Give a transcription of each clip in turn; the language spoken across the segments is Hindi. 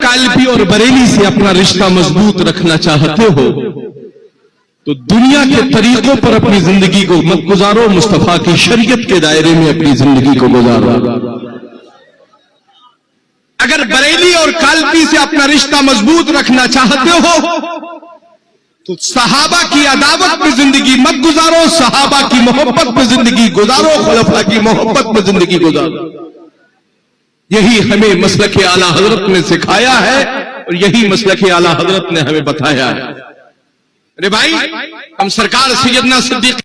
कालपी और बरेली से अपना रिश्ता मजबूत रखना चाहते हो तो दुनिया के तरीकों पर अपनी जिंदगी को मत गुजारो, मुस्तफा की शरीयत के दायरे में अपनी जिंदगी को गुजारो। अगर बरेली और कालपी से अपना रिश्ता मजबूत रखना चाहते हो तो सहाबा की अदावत में जिंदगी मत गुजारो, सहाबा की मोहब्बत में जिंदगी गुजारो, खुलफा की मोहब्बत में जिंदगी गुजारो। यही हमें मसलक आला हजरत ने सिखाया है और यही मसलक आला हजरत ने हमें बताया है। अरे भाई, हम सरकार सैयदना सिद्दीक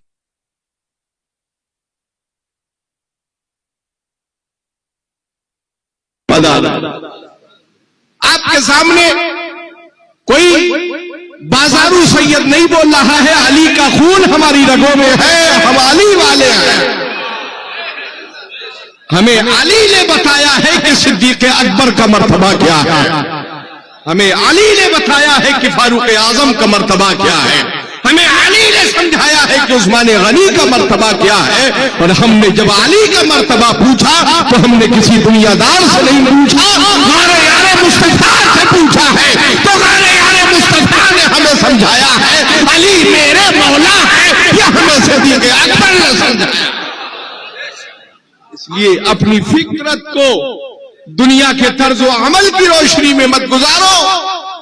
आपके सामने कोई बाजारू सैयद नहीं बोल रहा है, अली का खून हमारी रगों में है, हम अली वाले हैं। हमें अली ने बताया है कि सिद्दीक अकबर का मर्तबा क्या है, हमें अली ने बताया है कि फारूक आजम का मर्तबा क्या है, हमें अली ने समझाया है कि उस्मान गनी का मर्तबा क्या है। और हमने जब अली का मर्तबा पूछा तो हमने किसी दुनियादार से नहीं पूछा, गारे यारे मुस्तफा से पूछा है। तो गारे यारे मुस्तफा ने हमें समझाया है अली मेरे मौला है, यह हमें सिद्दीक अकबर ने समझाया। इसलिए अपनी फिक्रत को दुनिया के तर्जो अमल की रोशनी में मत गुजारो,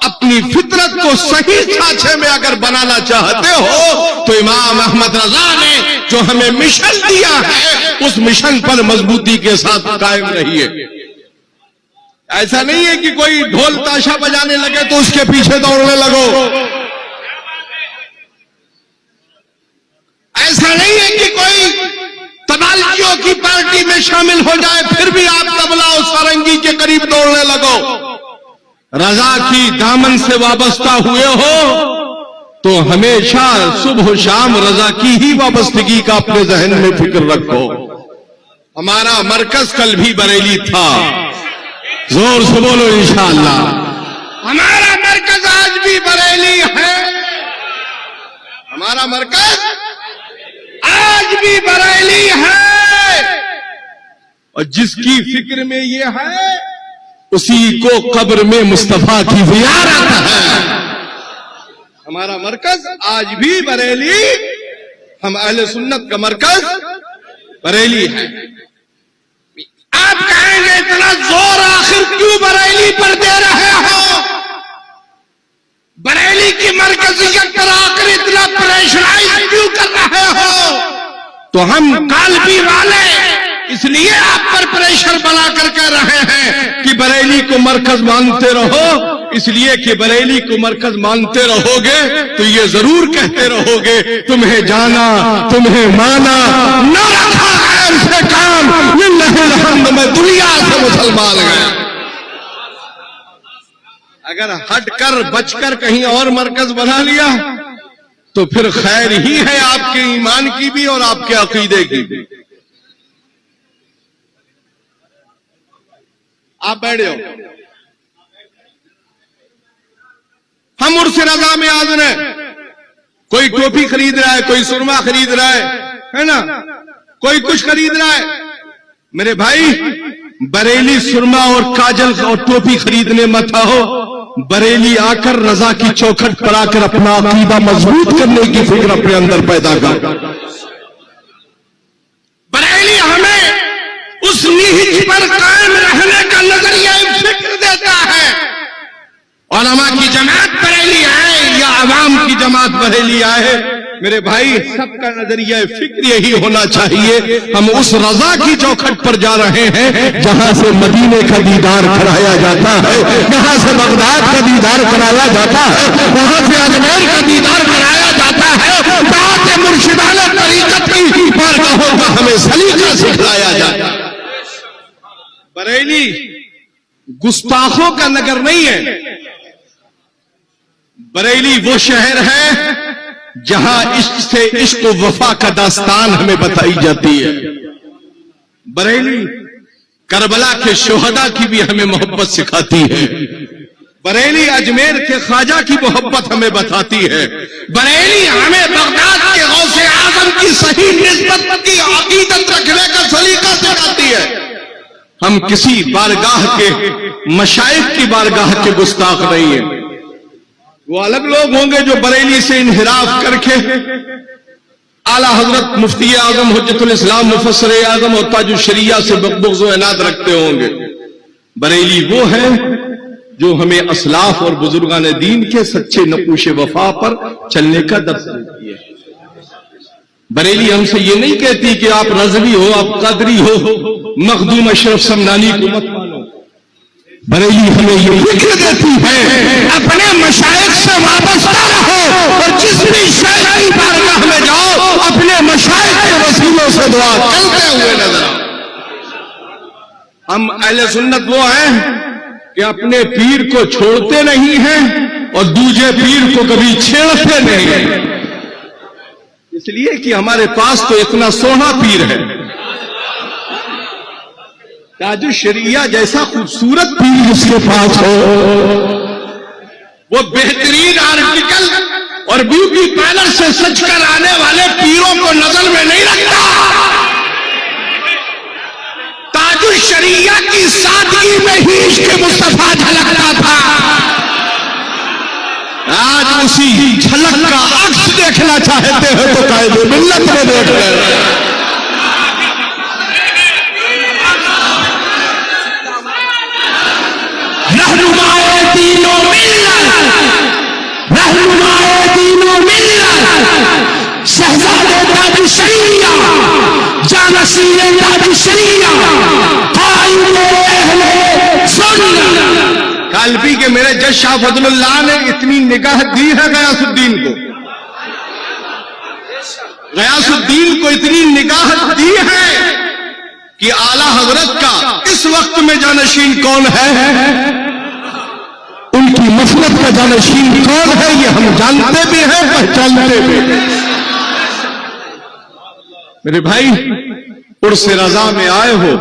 अपनी फितरत को सही साँचे में अगर बनाना चाहते हो तो इमाम अहमद रजा ने जो हमें मिशन दिया है उस मिशन पर मजबूती के साथ कायम रहिए। ऐसा नहीं है कि कोई ढोल ताशा बजाने लगे तो उसके पीछे दौड़ने लगो, ऐसा नहीं है कि कोई तबालकियों की पार्टी में शामिल हो जाए फिर भी आप तबला और सारंगी के करीब दौड़ने लगो। रजा की दामन से वाबस्ता हुए हो तो हमेशा सुबह शाम रजा की ही वाबस्तगी का अपने जहन में फिक्र रखो। हमारा मरकज कल भी बरेली था, जोर से बोलो इंशाअल्लाह। हमारा मरकज आज भी बरेली है, हमारा मरकज आज भी बरेली है। और जिसकी फिक्र में ये है उसी को कब्र में मुस्तफा की ज़ियारत है। हमारा मरकज आज भी बरेली, हम अहले सुन्नत का मरकज बरेली है। आप कहेंगे इतना जोर आखिर क्यों बरेली पर दे रहे हो, बरेली की मरकजियत पर आकर इतना प्रेशराइज क्यों कर रहे हो? तो हम कालपी वाले इसलिए आप पर प्रेशर बना कर कह रहे हैं कि बरेली को मरकज मानते रहो, इसलिए कि बरेली को मरकज मानते रहोगे तो ये जरूर कहते रहोगे तुम्हें जाना तुम्हें माना न रखा है उससे काम, लिल्लाहिल में दुनिया से मुसलमान गए। अगर हटकर बचकर कहीं और मरकज बना लिया तो फिर खैर ही है आपके ईमान की भी और आपके अकीदे की भी। आप बैठे हो, हम उर्स रजा में आज रहे, कोई टोपी खरीद रहा है, कोई सुरमा खरीद रहा है ना, कोई कुछ खरीद रहा है। मेरे भाई बरेली सुरमा और काजल और टोपी खरीदने मत आओ, बरेली आकर रजा की चौखट पर आकर अपना अकीदा मजबूत करने की फिक्र अपने अंदर पैदा कर। बरेली हमें उस नीच पर कायम रहने का नजरिया फिक्र देता है। उलमा की जमात बरेली आए या अवाम की जमात बरेली आए, मेरे भाई सबका नजरिया फिक्र यही होना चाहिए हम उस रजा की चौखट पर जा रहे हैं जहां से मदीने का दीदार कराया जाता है, जहां से बगदाद का दीदार कराया जाता है, वहां से अजमेर का दीदार कराया जाता है, बात मुर्शिदाना तरीकत की बारगाहों का हमें सलीका सिखलाया जाता है। बरेली गुस्ताखों का नगर नहीं है, बरेली वो शहर है जहां इश्क से इश्क व वफा का दास्तान हमें बताई जाती है। बरेली करबला के शोहदा की भी हमें मोहब्बत सिखाती है, बरेली अजमेर के ख्वाजा की मोहब्बत हमें बताती है, बरेली हमें बगदाद के गौसे आजम की सही निस्बत की अकीदत रखने का सलीका सिखाती है। हम किसी बारगाह के मशाइख की बारगाह के गुस्ताख नहीं है। वो अलग लोग होंगे जो बरेली से इनहिराफ करके आला हजरत मुफ्ती आजम हुज्जतुल इस्लाम मुफस्सिर आजम और ताजुल शरिया से बुग़्ज़ व इनाद रखते होंगे। बरेली वो है जो हमें असलाफ और बुजुर्गान दीन के सच्चे नकूश वफा पर चलने का दर्स देती है। बरेली हमसे ये नहीं कहती कि आप रज़वी हो, आप कादरी हो, मखदूम अशरफ समदानी को मत मानो। बरेली हमें ये फिक्र देती है अपने मशाइख से वाबस्ता रहो और जिस भी शेख की बारगाह में जाओ अपने मशाइख के वसीलों से दुआ करते हुए नजर आओ। हम अहले सुन्नत वो हैं कि अपने पीर को छोड़ते नहीं हैं और दूसरे पीर को कभी छेड़ते नहीं हैं, इसलिए कि हमारे पास तो इतना सोना पीर है। ताजुल शरिया जैसा खूबसूरत पीर जिसके पास हो, वो बेहतरीन आर्टिकल और ब्यूटी पार्लर से सच कर आने वाले पीरों को नजर में नहीं रखता। ताजुल शरिया की सादगी में ही इश्क़ मुस्तफा झलकता था। आज उसी झलक का अक्स देखना चाहते हो तो कायदे मिल्लत में देख रहे। रहनुमाए दीनो मिल्लत शहजादे ताजुल शरिया जानशीने ताजुल शरिया कायदे अहले सुन्नत। कालपी के मेरे जज शाह फजलुल्लाह ने इतनी निगाह दी है गयासुद्दीन को इतनी निगाह दी है कि आला हजरत का इस वक्त में जानशीन कौन है, उनकी मसलत का जानशीन कौन है, ये हम जानते भी हैं, पहचानते भी हैं। मेरे भाई, उर्स रजा में आए हो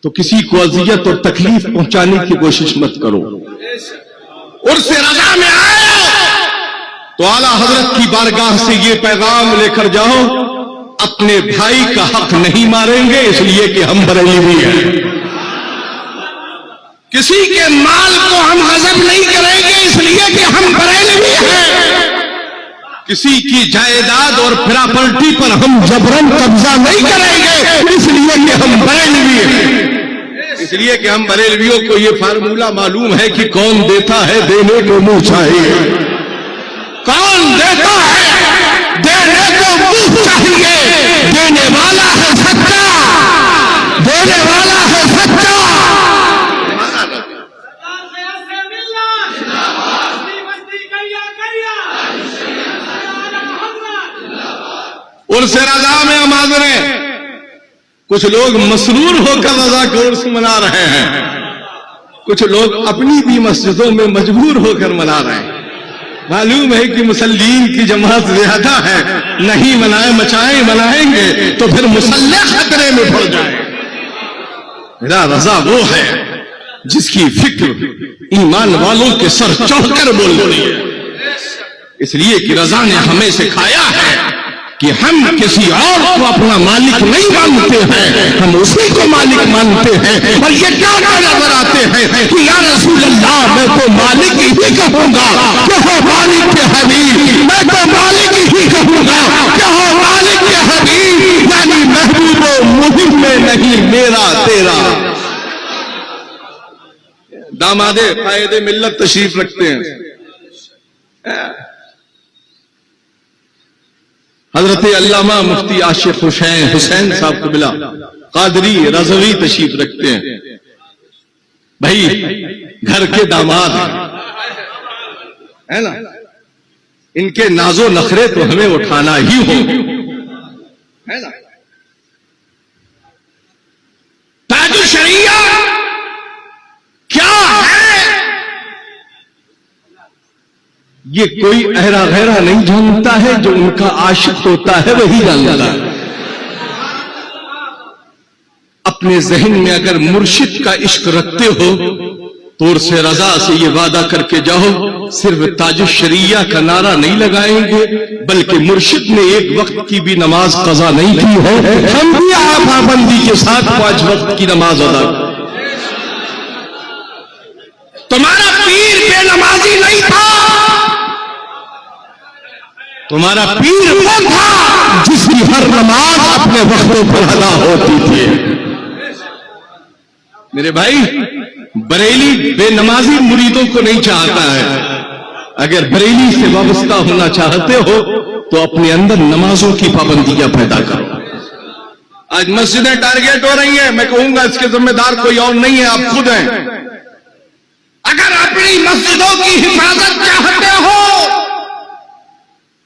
तो किसी को अजियत और तकलीफ पहुंचाने की कोशिश मत करो। उर्स रजा में आए हो तो आला हजरत की बारगाह से ये पैगाम लेकर जाओ, अपने भाई का हक नहीं मारेंगे इसलिए कि हम बरेलवी हैं। किसी के माल को हम हजम नहीं करेंगे इसलिए कि हम बरेलवी हैं। किसी की जायदाद और प्रॉपर्टी पर हम जबरन कब्जा नहीं करेंगे इसलिए कि हम बरेलवी हैं। इसलिए कि हम बरेलवियों को ये फार्मूला मालूम है कि कौन देता है देने को मुंह चाहिए, कौन देता है देने को मुंह चाहिए। देने वाला है सच्चा, देने वाला है सच्चा। उर्स रजा में हम हाज़िर हैं। कुछ लोग मसरूर होकर रजा का उर्स मना रहे हैं, कुछ लोग अपनी भी मस्जिदों में मजबूर होकर मना रहे हैं। मालूम है कि मुसल्लीन की जमात ज्यादा है, नहीं मनाएंगे तो फिर मुसल्ले खतरे में पड़ जाए। मेरा रजा वो है जिसकी फिक्र ईमान वालों के सर चढ़कर बोल रही है। इसलिए कि रजा ने हमें सिखाया है कि हम किसी और को अपना मालिक नहीं मानते हैं, हम उसी को मालिक मानते हैं। और ये क्या नजर आते हैं कि या रसूल अल्लाह मैं तो मालिक ही कहूंगा, कहो मालिक के हबीब, मैं तो मालिक ही कहूंगा, कहो मालिक के हबीब। यानी महबूबो मुहिम में नहीं मेरा तेरा। दामादे कायदे मिल्लत तशरीफ रखते हैं हजरत अल्लामा मुफ्ती आशिक हुसैन साहब कबिला कादरी रज़वी तशरीफ रखते हैं। भाई घर के दामाद है ना, इनके नाजो नखरे तो हमें उठाना ही हो, है ना। ताजुल शरिया क्या है ये कोई अहरा गहरा नहीं जानता है, जो उनका आशिक होता है वही जानता है। अपने जहन में अगर मुर्शिद का इश्क रखते हो तौर से रजा से ये वादा करके जाओ, सिर्फ ताज शरिया का नारा नहीं लगाएंगे, बल्कि मुर्शिद ने एक वक्त की भी नमाज कज़ा नहीं की है, हम भी पाबंदी के साथ 5 वक्त की नमाज अदा करें। तुम्हारा पीर बेनमाजी नहीं था, तुम्हारा पीर वो था जिसकी हर नमाज अपने वक्तों पर अदा होती थी। मेरे भाई, बरेली बेनमाजी मुरीदों को नहीं चाहता है। अगर बरेली से वाबस्ता होना चाहते हो तो अपने अंदर नमाजों की पाबंदियां पैदा करो। आज मस्जिदें टारगेट हो रही हैं, मैं कहूंगा इसके जिम्मेदार कोई और नहीं है, आप खुद हैं। अगर अपनी मस्जिदों की हिफाजत चाहते हो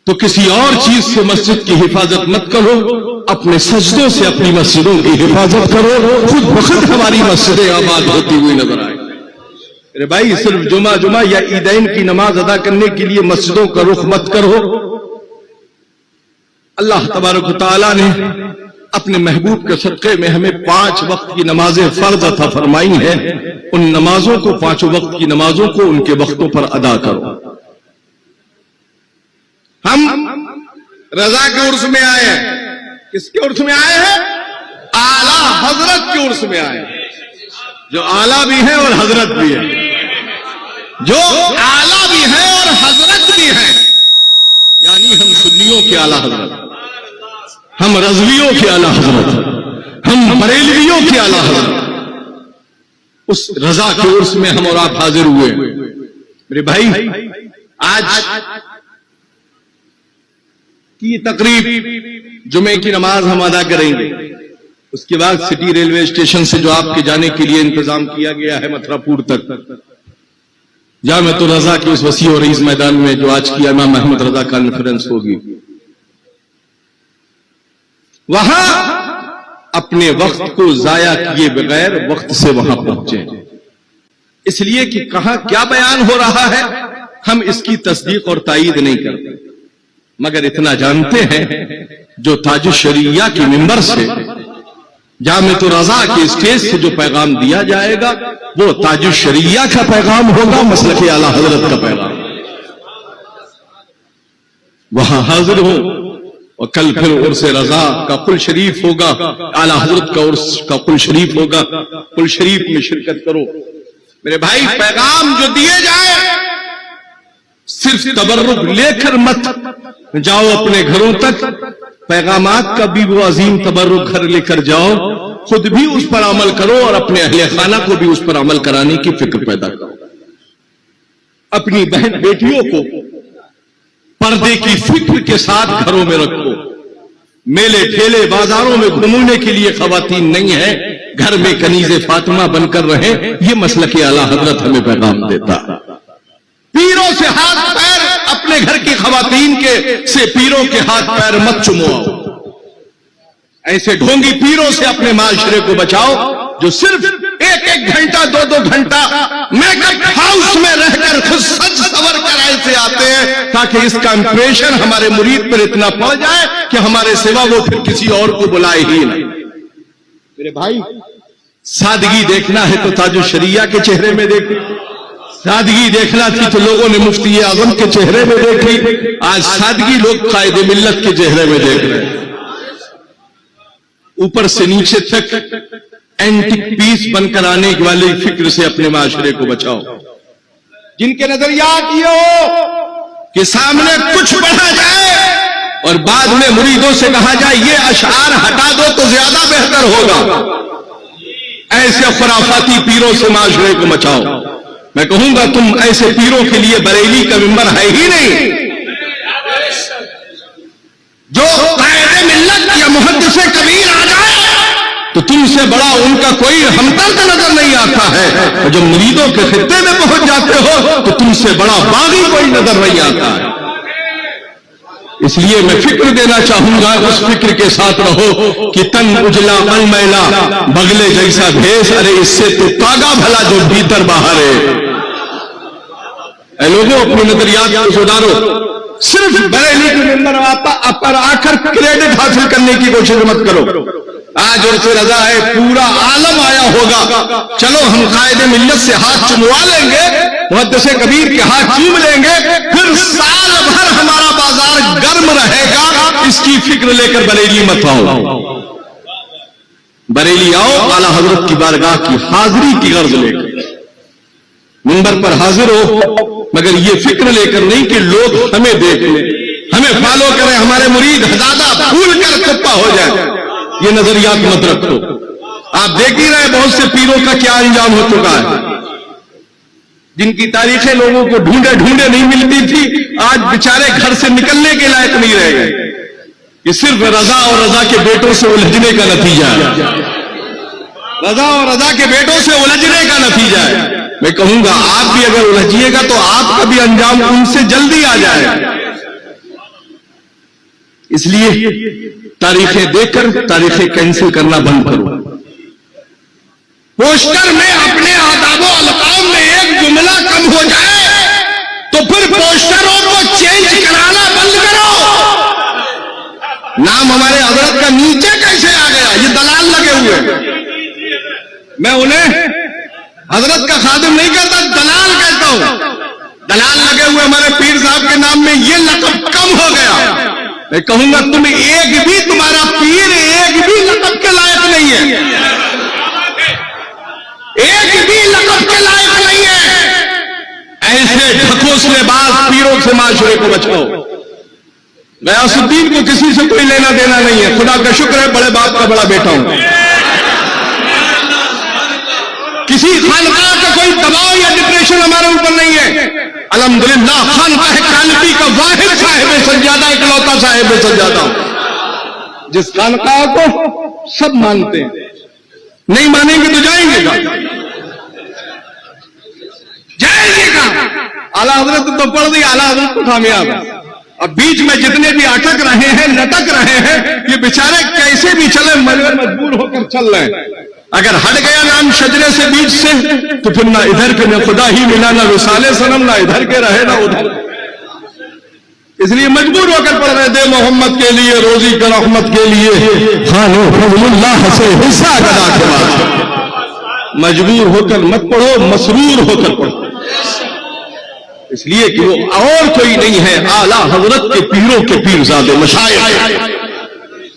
तो किसी और चीज से मस्जिद की हिफाजत मत करो, अपने सजदों से अपनी मस्जिदों की हिफाजत करो। खुद बखुद हमारी मस्जिदें आबाद होती हुई नजर आए। अरे भाई, सिर्फ जुमा या ईदैन की नमाज अदा करने के लिए मस्जिदों का रुख मत करो। अल्लाह तबारक व तआला ने अपने महबूब के सदक़े में हमें 5 वक्त की नमाजें फर्ज अता फरमाई है। उन नमाजों को, 5 वक्त की नमाजों को उनके वक्तों पर अदा करो। हम रजा के उर्स में आए हैं। किसके उर्स में आए हैं? आला हजरत के उर्स में आए हैं। जो आला भी है और हजरत भी है, जो आला भी है और हजरत भी है, यानी हम सुन्नियों के आला हजरत, हम रज़वियों के आला हजरत, हम बरेलवियों के आला हजरत, उस रजा के उर्स में हम और आप हाजिर हुए। मेरे भाई, आज की तकरीब जुमे की नमाज हम अदा करेंगे। उसके बाद सिटी रेलवे स्टेशन से जो आपके जाने के लिए इंतजाम किया गया है मथुरापुर तक, जामे तो रजा के उस वसी और रईस मैदान में जो आज की इमाम अहमद रजा कॉन्फ्रेंस होगी, वहां अपने वक्त को जाया किए बगैर वक्त से वहां पहुंचे। इसलिए कि कहां क्या बयान हो रहा है हम इसकी तस्दीक और तायीद नहीं करते, मगर इतना जानते हैं जो ताज शरिया के मिंबर से, जामे तो रजा के स्टेज से जो पैगाम दिया जाएगा वो ताज शरिया का पैगाम होगा, मसलक आला हजरत का पैगाम। वहां हाजिर हो और कल फिर उर्स रजा का कुल शरीफ होगा, आला हजरत का उर्स का कुल शरीफ होगा, कुल शरीफ में शिरकत करो। मेरे भाई, पैगाम जो दिए जाए सिर्फ तबर्रुक लेकर मत जाओ अपने घरों तक, पैगामात का भी वो अजीम तबर्रुक घर लेकर जाओ, खुद भी उस पर अमल करो और अपने अहले खाना को भी उस पर अमल कराने की फिक्र पैदा करो। अपनी बहन बेटियों को पर्दे की फिक्र के साथ घरों में रखो। मेले ठेले बाजारों में घूमने के लिए खवातीन नहीं है, घर में कनीज़े फातिमा बनकर रहे। ये मसलक आला हजरत हमें पैगाम देता है। पीरों से हाथ पैर, अपने घर की खवातीन के से पीरों के हाथ पैर मत चुमवाओ। ऐसे ढोंगी पीरों से अपने माशरे को बचाओ जो सिर्फ 1-1 घंटा 2-2 घंटा मेकअप हाउस में रहकर खुद सज सवर कर ऐसे आते हैं ताकि इसका इंप्रेशन हमारे मुरीद पर इतना पड़ जाए कि हमारे सिवा वो फिर किसी और को बुलाए ही नहीं। मेरे भाई, सादगी देखना है तो ताज शरिया के चेहरे में देखी, सादगी देखना थी तो लोगों ने मुफ्ती आजम के चेहरे में देखी। आज सादगी लोग कायदे मिल्लत के चेहरे में देख रहे हैं। ऊपर से नीचे तक एंटिक पीस बनकर आने वाली फिक्र से अपने माशरे को बचाओ। जिनके नजरियात ये हो कि सामने कुछ पढ़ा जाए और बाद में मुरीदों से कहा जाए ये अशआर हटा दो तो ज्यादा बेहतर होगा, ऐसे खुराफाती पीरों से माशरे को बचाओ। मैं कहूंगा तुम ऐसे पीरों के लिए बरेली का मिंबर है ही नहीं। जो कायदे मिल्लत या मुहद्दिसे कबीर आ जाए तो तुमसे बड़ा उनका कोई हमदर्द नजर नहीं आता है, और जब मुरीदों के खित्ते में पहुंच जाते हो तो तुमसे बड़ा बागी कोई नजर नहीं आता है। इसलिए मैं फिक्र देना चाहूंगा, उस फिक्र के साथ रहो कि तन उजला मन मैला बगले जैसा भेष, अरे इससे तो तागा भला जो भीतर बाहर है। लोगों, अपनी नजरियात को सुधारो। सिर्फ बरेली के मेंबर पर आकर क्रेडिट हासिल करने की कोशिश मत करो। आज उर्फ़ रज़ा है, पूरा आलम आया होगा। चलो हम कायदे मिल्लत से हाथ चुमवा लेंगे, मुहद्दिस कबीर के हाथ चूम लेंगे, फिर साल भर हमारा बाजार गर्म रहेगा। इसकी फिक्र लेकर बरेली मत आओ। बरेली आओ आला हजरत की बारगाह की हाजिरी की गर्ज लेकर, मिंबर पर हाजिर हो, मगर ये फिक्र लेकर नहीं कि लोग हमें देख लें, हमें फॉलो करें, हमारे मुरीद हजादा फूल कर कुप्पा हो जाए। ये नजरियात मत रखो। आप देख ही रहे बहुत से पीरों का क्या अंजाम हो चुका है, जिनकी तारीखें लोगों को ढूंढे ढूंढे नहीं मिलती थी, आज बेचारे घर से निकलने के लायक नहीं रह गए। ये सिर्फ रजा और रजा के बेटों से उलझने का नतीजा है। रजा और रजा के बेटों से उलझने का नतीजा है। मैं कहूंगा आप भी अगर उलझिएगा तो आपका भी अंजाम उनसे जल्दी आ जाएगा। इसलिए तारीखें देखकर तारीखें कैंसिल करना बंद करो। पोस्टर में अपने आदाबो अलकाम में एक जुमला कम हो जाए तो फिर पोस्टरों को चेंज कराना बंद करो। नाम हमारे हजरत का नीचे कैसे आ गया? ये दलाल लगे हुए। मैं उन्हें हजरत का खादिम नहीं कहता, दलाल कहता हूं। दलाल लगे हुए हमारे पीर साहब के नाम में ये लक़ब कम हो गया। मैं कहूंगा तुम एक भी, तुम्हारा पीर एक भी लक़ब के लायक नहीं है, एक भी लक़ब के लायक नहीं है। ऐसे ढकोसलेबाज पीरों से माशरे को बचाओ। गयासुद्दीन को किसी से कोई लेना देना नहीं है, खुदा का शुक्र है बड़े बाप का बड़ा बेटा हूं। किसी खानकाह का कोई दबाव या डिप्रेशन हमारे ऊपर नहीं है। अल्हम्दुलिल्लाह खानकाह कालपी का वाहिद साहिब सज्जादा, इकलौता साहिब सज्जादा, जिस खानकाह को सब मानते हैं। नहीं मानेंगे तो जाएंगे का आला हजरत तो पढ़ दी, आला हजरत को कामयाब। अब बीच में जितने भी अटक रहे हैं, लटक रहे हैं, ये बेचारे कैसे भी चले मजबूर होकर चल रहे हैं। अगर हट गया नाम शजरे से बीच से तो फिर ना इधर के न खुदा ही मिला, ना विसाले सनम, ना इधर के रहे ना उधर। इसलिए मजबूर होकर पढ़ रहे थे मोहम्मद के लिए, रोजी का रहमत के लिए, खानो फजलुल्लाह से हिस्सा गदा के बाद। मजबूर होकर मत पढ़ो, मसरूर होकर पढ़ो। इसलिए कि वो और कोई नहीं है, आला हजरत के पीरों के पीरजादे मशाइख।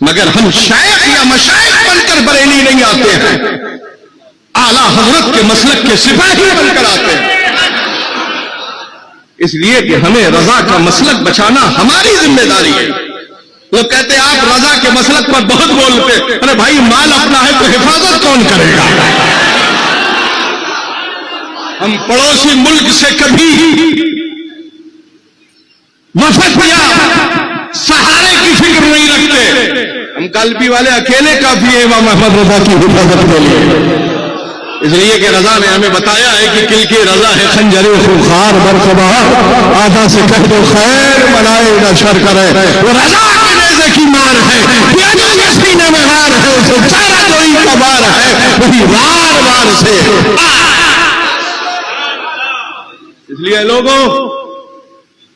मगर हम शायख या मशाइख बनकर बरेली नहीं आते हैं, आला हजरत के मसलक के सिपाही बनकर आते हैं। इसलिए कि हमें रजा का मसलक बचाना हमारी जिम्मेदारी है। लोग कहते हैं आप रजा के मसलक पर बहुत बोलते, अरे भाई माल अपना है तो हिफाजत कौन करेगा? हम पड़ोसी मुल्क से कभी वफद या सहारे की फिक्र नहीं रखते। हम कालपी वाले अकेले काफी है इमाम अहमद रजा की हिफाजत के लिए। इसलिए कि रजा ने हमें बताया है कि किल की रजा है खंजरे खुखार बरकबा, आधा से कह दो खैर बनाए न शर करे। वो रजा के नेज़े की मार है, सीने में हार है, उसे चारा जोई का बार है, वही वार वार से। इसलिए लोगों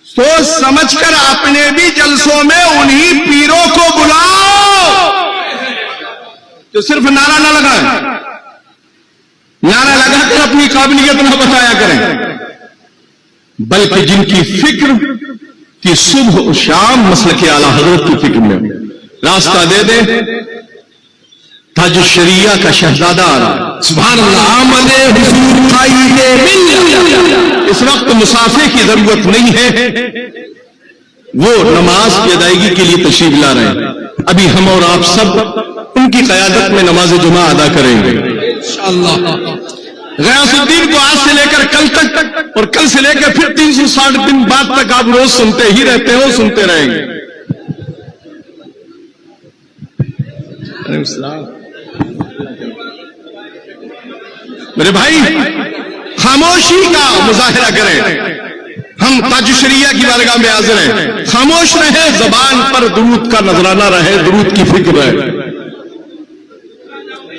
सोच समझकर अपने भी जलसों में उन्हीं पीरों को बुलाओ जो सिर्फ नारा ना लगाए, नारा लगाकर अपनी काबिलियत न बताया करें, बल्कि जिनकी फिक्र कि सुबह शाम मसलक आला हजरत की फिक्र में रास्ता दे दे। ताज शरिया का शहजादा सुभान अल्लाह, इस वक्त मुसाफिर की जरूरत नहीं है, वो नमाज की अदायगी के लिए तशरीफ ला रहे हैं। अभी हम और आप सब उनकी क़यादत में नमाज जुमा अदा करेंगे इंशाअल्लाह। गयासुद्दीन को आज से लेकर कल तक और कल से लेकर फिर 360 दिन बाद तक आप रोज सुनते ही रहते हो, सुनते रहेंगे। मेरे भाई खामोशी का मुजाहिरा करें। हम ताजुशरिया की बारगाह में हाजिर हैं, खामोश रहे, जबान पर दुरूद का नजराना रहे, दुरूद की फिक्र रहे।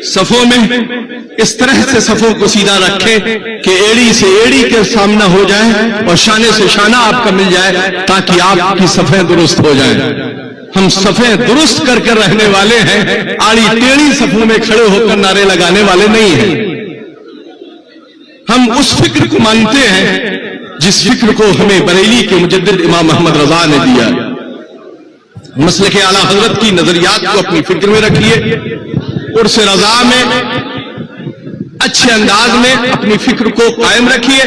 सफों में इस तरह से सफों को सीधा रखें कि एड़ी से एड़ी के सामना हो जाए और शाने से शाना आपका मिल जाए, ताकि आपकी सफें दुरुस्त हो जाए। हम सफ़े दुरुस्त करके रहने वाले हैं, आड़ी टेढ़ी सफों में खड़े होकर नारे लगाने वाले नहीं हैं। हम उस फिक्र को मानते हैं जिस फिक्र को हमें बरेली के मुजद्दिद इमाम अहमद रजा ने दिया। मसलक आला हजरत की नजरियात को अपनी फिक्र में रखिए, उर्स रजा में अच्छे अंदाज में अपनी फिक्र को कायम रखिए